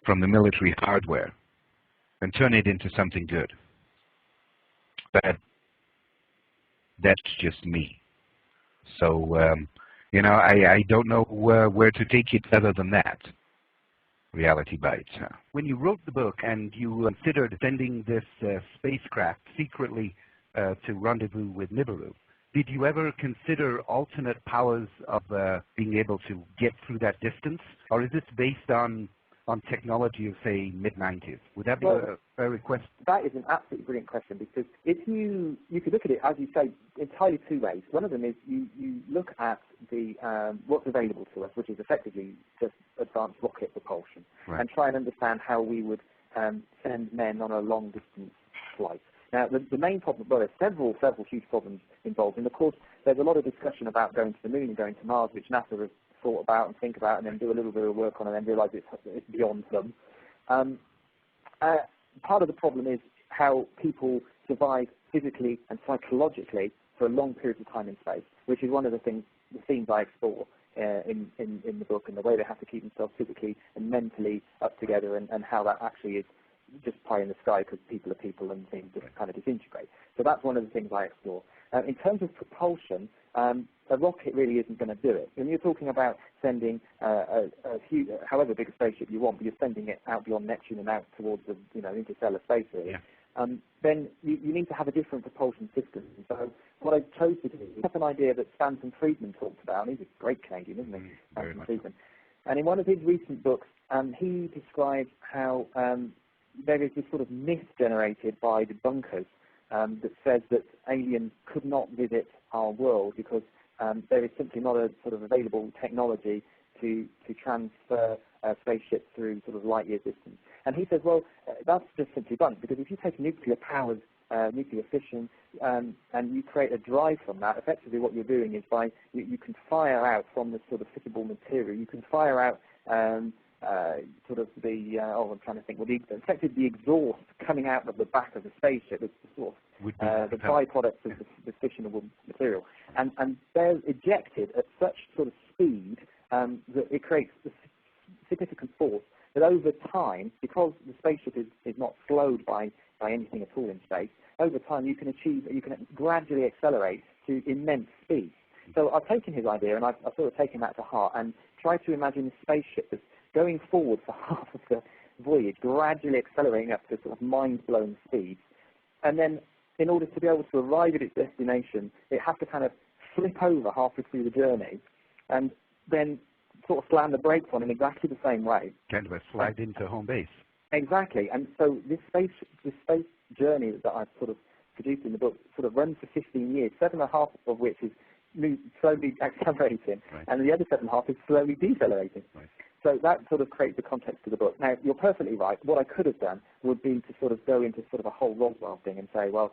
Speaker 1: from the military hardware and turn it into something good. But that's just me. So, you know, I don't know where to take it other than that. Reality bites. When you wrote the book and you considered sending this spacecraft secretly to rendezvous with Nibiru, did you ever consider alternate powers of being able to get through that distance? Or is this based on technology of, say, mid-90s? Would that be a request?
Speaker 2: That is an absolutely brilliant question, because if you could look at it, as you say, entirely two ways. One of them is you look at the what's available to us, which is effectively just advanced rocket propulsion,
Speaker 1: right,
Speaker 2: and try and understand how we would send men on a long-distance flight. Now, the main problem, well, there's several huge problems involved, and of course, there's a lot of discussion about going to the moon and going to Mars, which NASA has thought about and think about and then do a little bit of work on and then realise it's beyond them. Part of the problem is how people survive physically and psychologically for a long period of time in space, which is one of the themes I explore in the book, and the way they have to keep themselves physically and mentally up together, and how that actually is just pie in the sky, because people are people and things just kind of disintegrate. So that's one of the things I explore. In terms of propulsion, a rocket really isn't going to do it. When you're talking about sending a huge, however big a spaceship you want, but you're sending it out beyond Neptune and out towards the interstellar space, really.
Speaker 1: Yeah.
Speaker 2: then you need to have a different propulsion system. So what I chose to do is have an idea that Stanton Friedman talked about, and he's a great Canadian, isn't he? Stanton Friedman. And in one of his recent books, he describes how there is this sort of myth generated by debunkers that says that aliens could not visit our world because there is simply not a sort of available technology to transfer spaceships through sort of light year distance. And he says, well, that's just simply blunt, because if you take nuclear powers, nuclear fission, and you create a drive from that, effectively what you're doing is by, you can fire out from this sort of fissible material, you can fire out sort of the, I'm trying to think, well, effectively the exhaust coming out of the back of the spaceship is the sort of the byproducts of the fissionable material. And they're ejected at such sort of speed that it creates a significant force that over time, because the spaceship is not slowed by anything at all in space, over time you can gradually accelerate to immense speed. So I've taken his idea and I've sort of taken that to heart and tried to imagine a spaceship that's going forward for half of the voyage, gradually accelerating up to sort of mind-blowing speeds. And then in order to be able to arrive at its destination, it has to kind of flip over halfway through the journey and then sort of slam the brakes on in exactly the same way.
Speaker 1: Kind of a slide into home base.
Speaker 2: Exactly. And so this space journey that I've sort of produced in the book sort of runs for 15 years, 7.5 of which is slowly accelerating, right, and the other 7.5 is slowly decelerating. Right. So that sort of creates the context of the book. Now, you're perfectly right. What I could have done would be to sort of go into sort of a whole Roswell thing and say, well,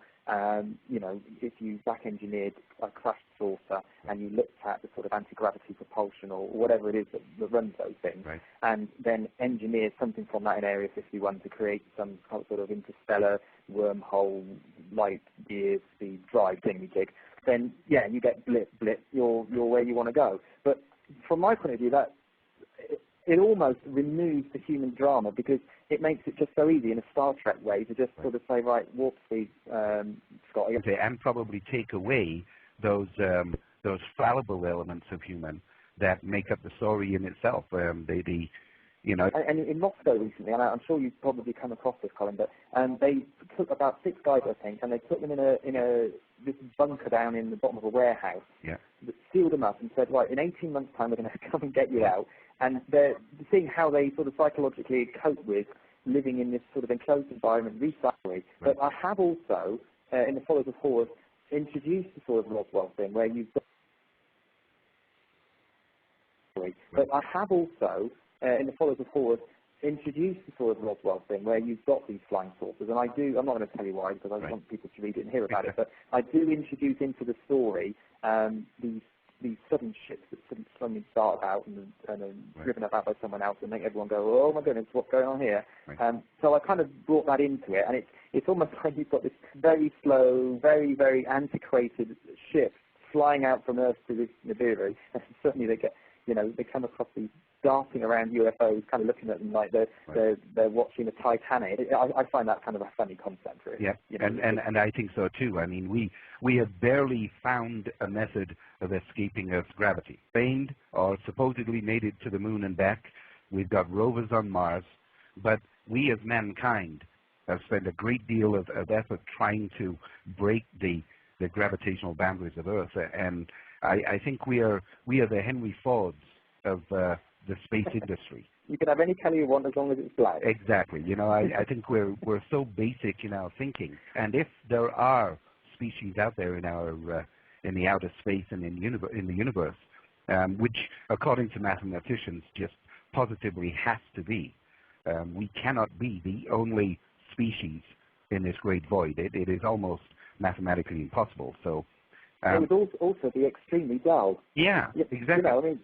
Speaker 2: you know, if you back-engineered a crashed saucer and you looked at the sort of anti-gravity propulsion or whatever it is that runs those things, right, and then engineered something from that in Area 51 to create some sort of interstellar wormhole light year speed drive thingy-jig, then, yeah, you get blip, you're where you want to go. But from my point of view, that it almost removes the human drama because it makes it just so easy in a Star Trek way to just sort of say, right, warp speed, Scotty.
Speaker 1: And probably take away those fallible elements of human that make up the story in itself. You know. And
Speaker 2: in Moscow recently, and I'm sure you've probably come across this, Colin, but they took about 6 guys, I think, and they put them in this bunker down in the bottom of a warehouse, yeah, that sealed them up and said, right, in 18 months' time we're going to come and get you out. And they're seeing how they sort of psychologically cope with living in this sort of enclosed environment, recycling. Right. But I have also, in the Followers of Horus, introduced the sort of Roswell thing where you've got... Right. But I have also, in the Followers of Horus, introduced the sort of Roswell thing where you've got these flying saucers. And I'm not going to tell you why because I want people to read it and hear about it, but I do introduce into the story these sudden ships that suddenly start about and are driven about by someone else and make everyone go, oh my goodness, what's going on here? Right. So I kind of brought that into it, and it's almost like you've got this very slow, very, very antiquated ship flying out from Earth to this Nibiru. Certainly they come across these darting around UFOs, kind of looking at them like they're watching the Titanic. I find that kind of a funny concept, really.
Speaker 1: Yeah, you know, and I think so too. I mean, we have barely found a method of escaping Earth's gravity. Famed or supposedly made it to the moon and back. We've got rovers on Mars, but we as mankind have spent a great deal of effort trying to break the gravitational boundaries of Earth, and I think we are the Henry Fords of the space industry.
Speaker 2: You can have any color you want as long as it's black.
Speaker 1: Exactly. You know, I think we're so basic in our thinking, and if there are species out there in the outer space and in the universe, which according to mathematicians just positively has to be, we cannot be the only species in this great void. It is almost mathematically impossible. So
Speaker 2: it would also be extremely dull.
Speaker 1: Yeah, exactly.
Speaker 2: You know, I mean,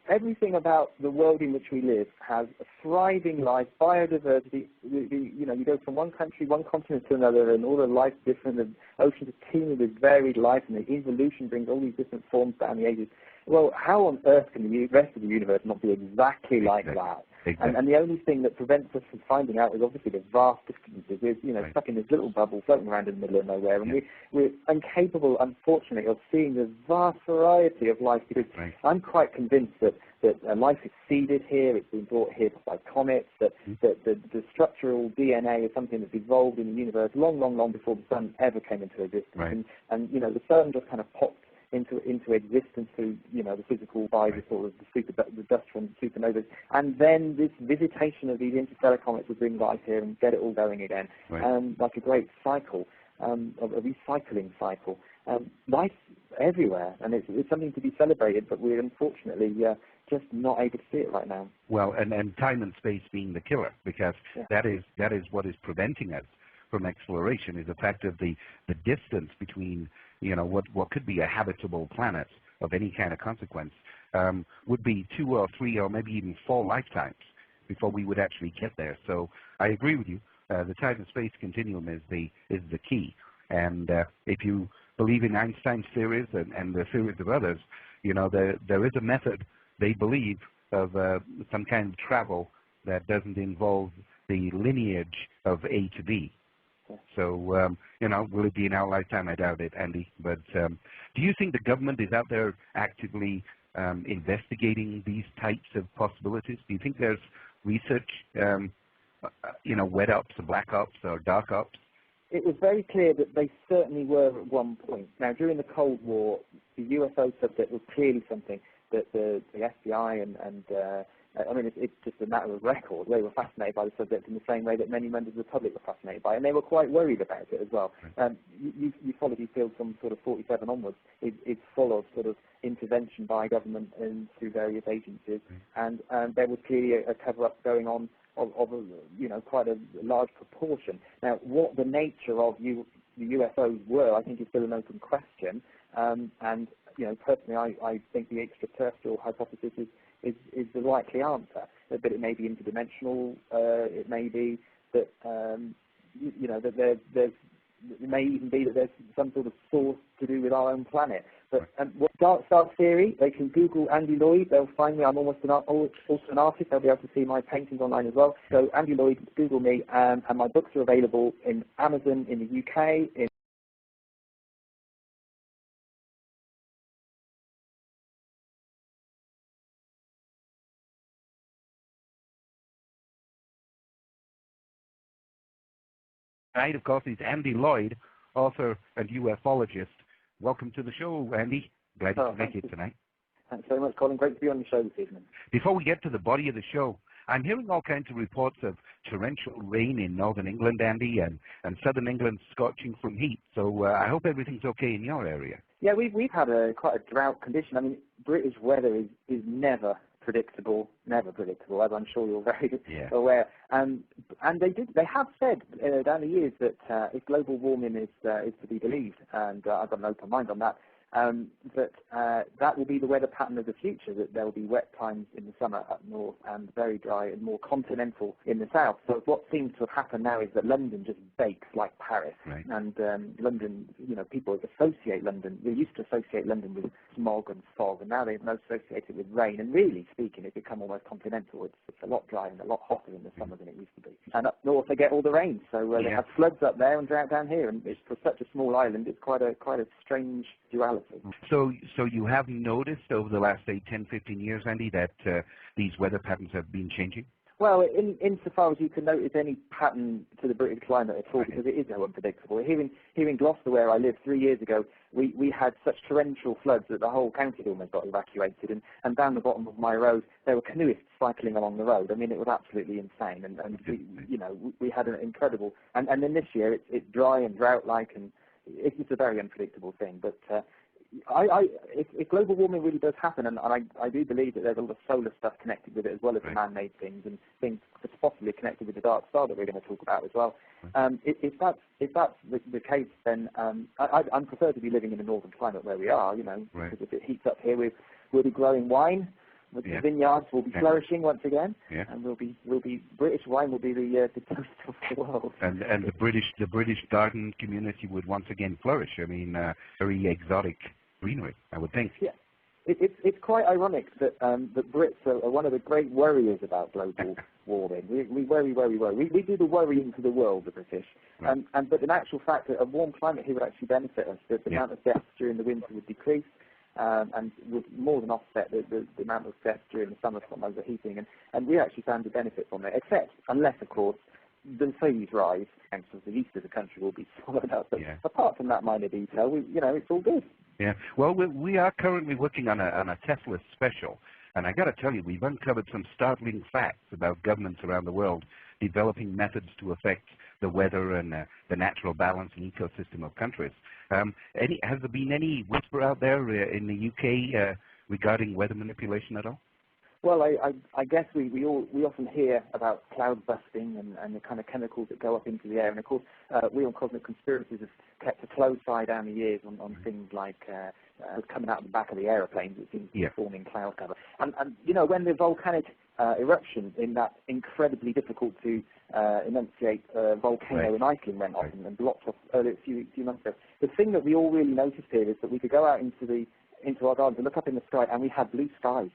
Speaker 2: everything about the world in which we live has a thriving life, biodiversity. You know, you go from one country, one continent to another, and all the life's different. The oceans are teeming with varied life, and the evolution brings all these different forms down the ages. Well, how on earth can the rest of the universe not be exactly like that?
Speaker 1: Exactly.
Speaker 2: And the only thing that prevents us from finding out is obviously the vast distances. We're stuck in this little bubble floating around in the middle of nowhere, and we're incapable, unfortunately, of seeing the vast variety of life. Because I'm quite convinced that life is seeded here, it's been brought here by comets, that the structural DNA is something that's evolved in the universe long, long, long before the sun ever came into existence. And the sun just kind of popped into existence through, the physical by the sort of the dust from supernovas, and then this visitation of these interstellar comets will bring life here and get it all going again, like a great cycle, a recycling cycle. Life everywhere, and it's something to be celebrated, but we're unfortunately just not able to see it right now.
Speaker 1: Well, and time and space being the killer, because that is what is preventing us from exploration, is the fact of the distance between what could be a habitable planet of any kind of consequence would be 2 or 3 or maybe even 4 lifetimes before we would actually get there. So I agree with you. The time and space continuum is the key. And if you believe in Einstein's theories and the theories of others, there is a method, they believe, of some kind of travel that doesn't involve the lineage of A to B. So, will it be in our lifetime? I doubt it, Andy. But do you think the government is out there actively investigating these types of possibilities? Do you think there's research, wet ops or black ops or dark ops?
Speaker 2: It was very clear that they certainly were at one point. Now, during the Cold War, the UFO subject was clearly something that the FBI and it's just a matter of record. They were fascinated by the subject in the same way that many members of the public were fascinated by it, and they were quite worried about it as well. Ufology field from sort of 47 onwards is full of sort of intervention by government and through various agencies, and there was clearly a cover-up going on of quite a large proportion. Now, what the nature of the UFOs were, I think, is still an open question, and personally, I think the extraterrestrial hypothesis is the likely answer. But it may be interdimensional. It may be that that it may even be that there's some sort of source to do with our own planet. But what Dark Star Theory, they can Google Andy Lloyd. They'll find me. I'm also an artist. They'll be able to see my paintings online as well. So Andy Lloyd, Google me, and my books are available in Amazon in the UK.
Speaker 1: Tonight, of course, is Andy Lloyd, author and ufologist. Welcome to the show, Andy. Glad you could make it tonight.
Speaker 2: Thanks very much, Colin. Great to be on the show this evening.
Speaker 1: Before we get to the body of the show, I'm hearing all kinds of reports of torrential rain in northern England, Andy, and southern England scorching from heat. So I hope everything's okay in your area.
Speaker 2: Yeah, we've had quite a drought condition. I mean, British weather is never predictable, as I'm sure you're very aware. And they have said down the years that if global warming is to be believed, and I've got an open mind on that, that will be the weather pattern of the future, that there will be wet times in the summer up north and very dry and more continental in the south. So what seems to have happened now is that London just bakes like Paris.
Speaker 1: Right.
Speaker 2: And London, people associate London, they used to associate London with smog and fog, and now they associate it with rain. And really speaking, it's become almost continental. It's a lot drier and a lot hotter in the summer than it used to be. And up north they get all the rain, so they have floods up there and drought down here. And it's, for such a small island, it's quite a strange duality.
Speaker 1: So you have noticed over the last, say, 10, 15 years, Andy, that these weather patterns have been changing?
Speaker 2: Well, insofar as you can notice any pattern to the British climate at all, because it is so unpredictable. Here in Gloucester, where I lived 3 years ago, we had such torrential floods that the whole county almost got evacuated, and down the bottom of my road, there were canoeists cycling along the road. I mean, it was absolutely insane, and we had an incredible, and then this year it's dry and drought-like, and it's just a very unpredictable thing, but if global warming really does happen, and I do believe that there's a lot of solar stuff connected with it as well as the man-made things, and things that's possibly connected with the dark star that we're going to talk about as well. If that's the case, then I'd prefer to be living in a northern climate where we are, because if it heats up here, we'll be growing wine. The vineyards will be flourishing once again, and we'll be British wine will be the toast of the world.
Speaker 1: And the British garden community would once again flourish. I mean, very exotic greenery, I would think.
Speaker 2: Yeah. It's quite ironic that that Brits are one of the great worriers about global warming. We worry. We do the worrying for the world, the British.
Speaker 1: Right.
Speaker 2: But in actual fact, a warm climate here would actually benefit us. The amount of deaths during the winter would decrease, and would more than offset the amount of deaths during the summer from overheating. And we actually found a benefit from it, except unless, of course, the seas rise, and so the east of the country will be swallowed up. But apart from that minor detail, it's all good.
Speaker 1: Yeah. Well, we are currently working on a Tesla special, and I got to tell you, we've uncovered some startling facts about governments around the world developing methods to affect the weather and the natural balance and ecosystem of countries. Has there been any whisper out there in the UK regarding weather manipulation at all?
Speaker 2: Well, I guess we often hear about cloud busting and the kind of chemicals that go up into the air. And of course, we on Cosmic Conspiracies have kept a close eye down the years on things like coming out of the back of the aeroplanes that seems to be forming cloud cover. And when the volcanic eruption in that incredibly difficult to enunciate volcano in Iceland went off and blocked off earlier a few months ago, the thing that we all really noticed here is that we could go out into our gardens and look up in the sky, and we had blue skies.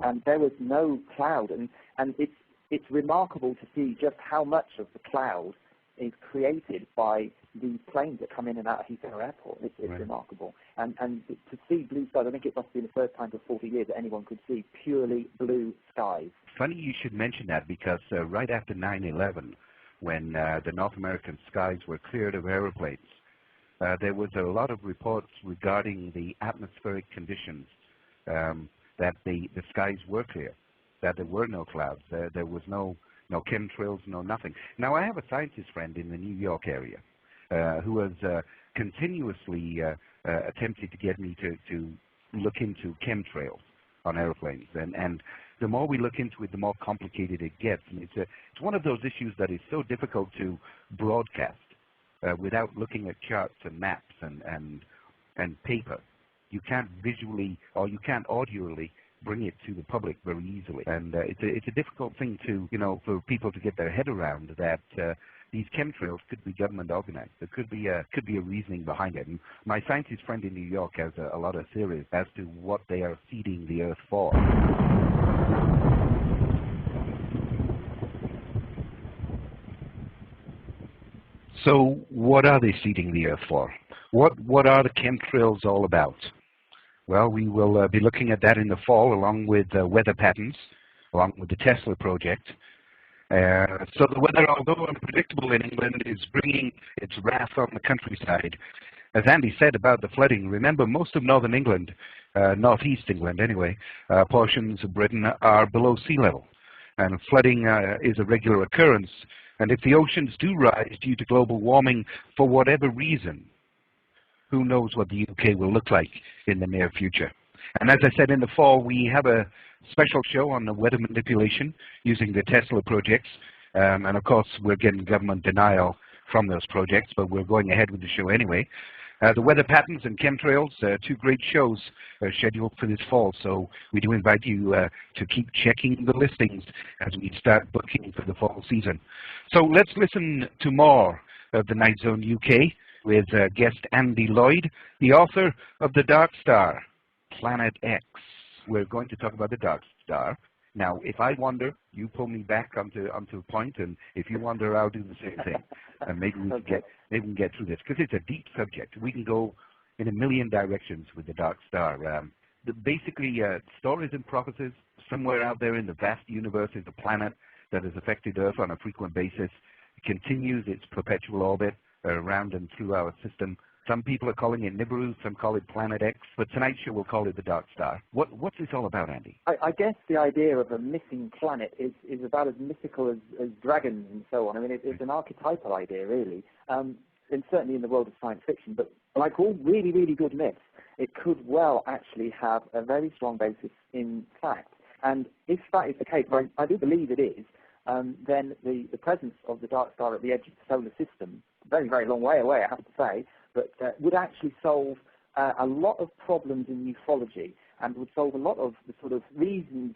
Speaker 2: And there was no cloud, and it's remarkable to see just how much of the cloud is created by the planes that come in and out of Heathrow Airport. It's remarkable. And to see blue skies, I think it must have been the first time for 40 years that anyone could see purely blue skies.
Speaker 1: Funny you should mention that, because right after 9/11, when the North American skies were cleared of aeroplanes, there was a lot of reports regarding the atmospheric conditions, that the skies were clear, that there were no clouds, there was no chemtrails, no nothing. Now, I have a scientist friend in the New York area who has continuously attempted to get me to look into chemtrails on airplanes, and the more we look into it, the more complicated it gets. And it's one of those issues that is so difficult to broadcast without looking at charts and maps and paper. You can't visually or you can't audioly bring it to the public very easily, and it's a difficult thing to for people to get their head around, that these chemtrails could be government organized. There could be a reasoning behind it. And my scientist friend in New York has a lot of theories as to what they are seeding the Earth for. So, what are they seeding the Earth for? What are the chemtrails all about? Well, we will be looking at that in the fall, along with weather patterns, along with the Tesla project. So the weather, although unpredictable in England, is bringing its wrath on the countryside. As Andy said about the flooding, remember, most of northern England, northeast England anyway, portions of Britain are below sea level. And flooding is a regular occurrence. And if the oceans do rise due to global warming for whatever reason, who knows what the UK will look like in the near future. And as I said, in the fall, we have a special show on the weather manipulation using the Tesla projects. And of course, we're getting government denial from those projects, but we're going ahead with the show anyway. The weather patterns and chemtrails, two great shows scheduled for this fall. So we do invite you to keep checking the listings as we start booking for the fall season. So let's listen to more of the Night Zone UK with guest Andy Lloyd, the author of The Dark Star, Planet X. We're going to talk about the Dark Star. Now, if I wander, you pull me back onto a point, and if you wander, I'll do the same thing. And maybe we can get through this, because it's a deep subject. We can go in a million directions with the Dark Star. Basically, stories and prophecies, somewhere out there in the vast universe is a planet that has affected Earth on a frequent basis. It continues its perpetual orbit around and through our system. Some people are calling it Nibiru, some call it Planet X, but tonight's show we'll call it the Dark Star. What's this all about, Andy?
Speaker 2: I guess the idea of a missing planet is about as mythical as dragons and so on. I mean, it's an archetypal idea, really, and certainly in the world of science fiction, but like all really, really good myths, it could well actually have a very strong basis in fact. And if that is the case, I do believe it is, then the presence of the Dark Star at the edge of the solar system, very, very long way away, I have to say, but would actually solve a lot of problems in ufology, and would solve a lot of the sort of reasons